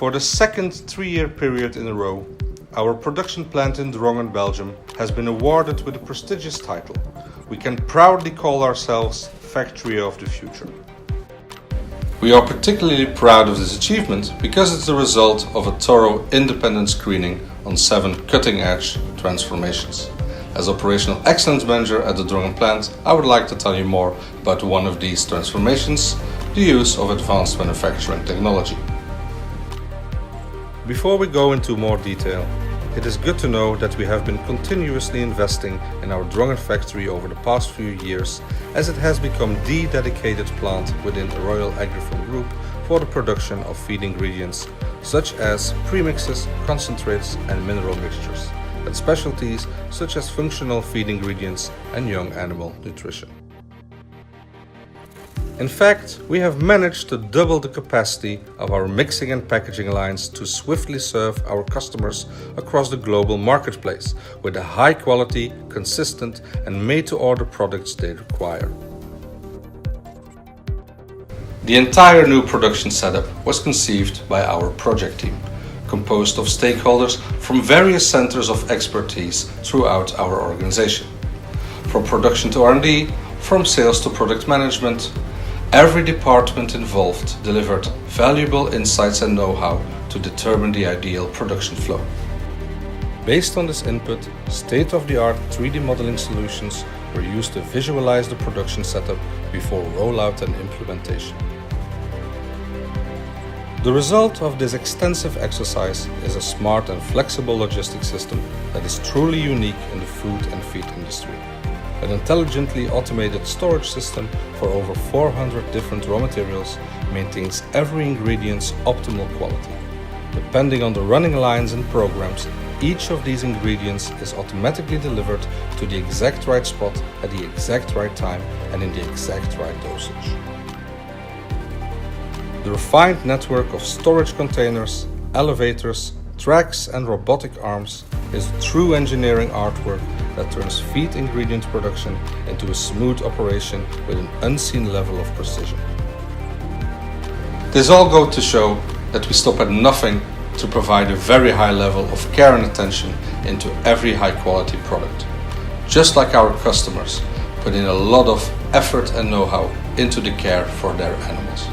For the second 3-year period in a row, our production plant in Drongen, Belgium has been awarded with a prestigious title. We can proudly call ourselves Factory of the Future. We are particularly proud of this achievement because it's the result of a thorough independent screening on 7 cutting-edge transformations. As Operational Excellence Manager at the Drongen plant, I would like to tell you more about one of these transformations, the use of advanced manufacturing technology. Before we go into more detail, it is good to know that we have been continuously investing in our Drongen factory over the past few years, as it has become the dedicated plant within the Royal Agrifin Group for the production of feed ingredients such as premixes, concentrates and mineral mixtures, and specialties such as functional feed ingredients and young animal nutrition. In fact, we have managed to double the capacity of our mixing and packaging lines to swiftly serve our customers across the global marketplace with the high quality, consistent and made-to-order products they require. The entire new production setup was conceived by our project team, composed of stakeholders from various centers of expertise throughout our organization. From production to R&D, from sales to product management, every department involved delivered valuable insights and know-how to determine the ideal production flow. Based on this input, state-of-the-art 3D modeling solutions were used to visualize the production setup before rollout and implementation. The result of this extensive exercise is a smart and flexible logistics system that is truly unique in the food and feed industry. An intelligently automated storage system for over 400 different raw materials maintains every ingredient's optimal quality. Depending on the running lines and programs, each of these ingredients is automatically delivered to the exact right spot at the exact right time and in the exact right dosage. The refined network of storage containers, elevators, tracks and robotic arms is a true engineering artwork that turns feed ingredient production into a smooth operation with an unseen level of precision. This all goes to show that we stop at nothing to provide a very high level of care and attention into every high quality product. Just like our customers put in a lot of effort and know-how into the care for their animals.